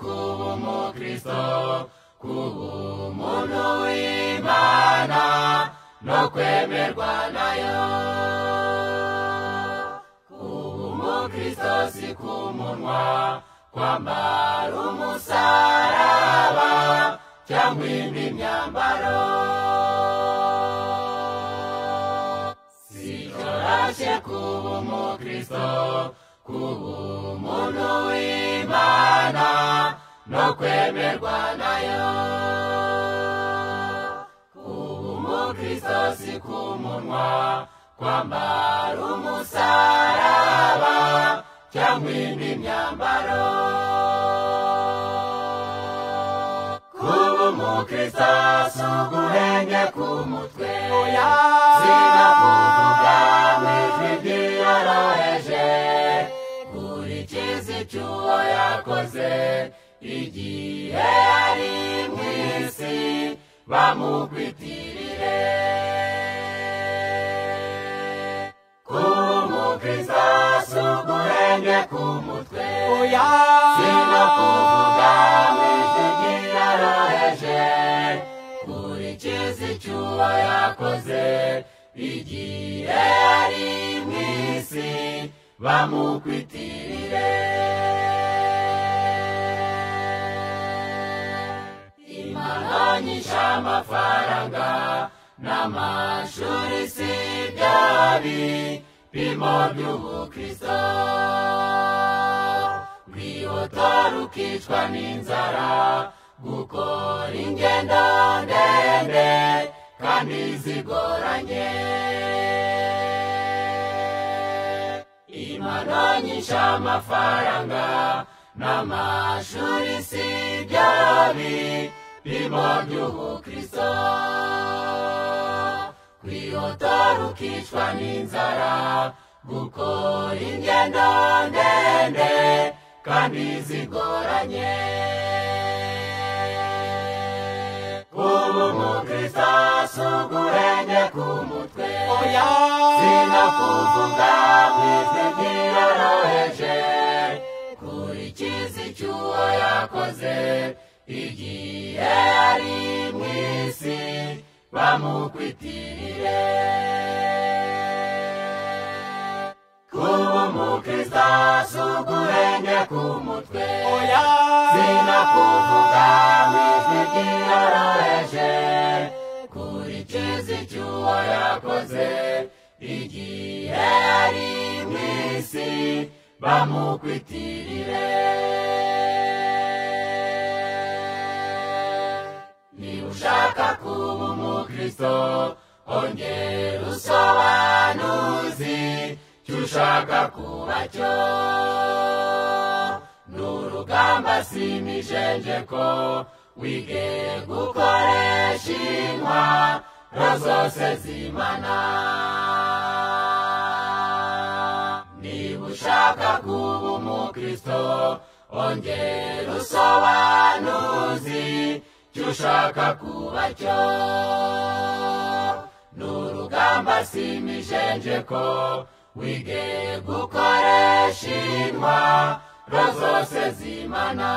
kuba umukristo, kuba umuntu w'Imana no kwemerwa nayo. Kuba umukristo si ku munwa, kwambara umusaraba cyangwa indi myambaro. Sicyoroshye kuba umukristo, kuba umuntu w'Imana no kwemerwa nayo. Kuba umukristo si ku munwa, kwambara umusaraba cyangwa indi myambaro. Kuba umukristo si uguhenge ku mutwe, sinakuvuga mw'ijwi ryiyoroheje, kurikiza icyo uwo yakoze igihe yari mw'isi bamukwitirire. Kuba umukristo si uguhenge ku mutwe, sinakuvuga mw'ijwi ryiyoroheje, kurikiza icyo uwo yakoze igihe yari mw'isi bamukwitirire. Impano nyinshi, amafaranga n'amashuri si byo bipimo by'ubukristo. Wihotora ukicwa n'inzara, gukora ingendo ndende kandi zigoranye. Impano nyinshi, amafaranga n'amashuri si byo bipimo by'ubukristo. Kwihotora ukicwa n'inzara, gukora ingendo ndende kandi zigoranye. Kuba umukristo si uguhenge ku mutwe, sinakuvuga mw'ijwi ryiyoroheje, kurikiza icyo uwo yakoze igihe yari mw'isi bamukwitirire. Kuba umukristo si uguhenge ku mutwe, sinakuvuga mw'ijwi ryiyoroheje, kurikiza icyo uwo yakoze igihe yari mw'isi bamukwitirire. Niba ushaka kuba umukristo, ongera usobanuzi icyo ushaka kuba cyo. N'urugamba si imijenjeko, wige gukoresha intwaro zose z'Imana. Niba ushaka kuba umukristo, ongera usobanuzi icyo ushaka kuba cyo. N'urugamba si imijenjeko, wige gukoresha intwaro zose z'Imana.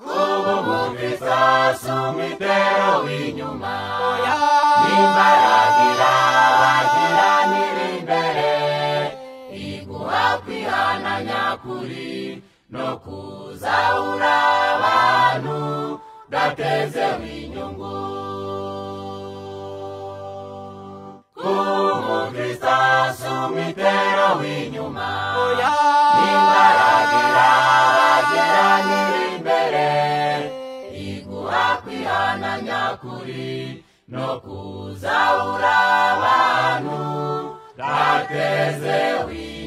Kuba umukristo si umwitero w'inyuma, n'imbaraga irabagiranira imbere, iguha kwihana nyakuri no kuzahura abantu datezeho inyungu. Kuba umukristo si umwitero w'inyuma, n'imbaraga irabagiranira imbere, iguha kwihana nyakuri no kuzahura abantu datezeho inyungu.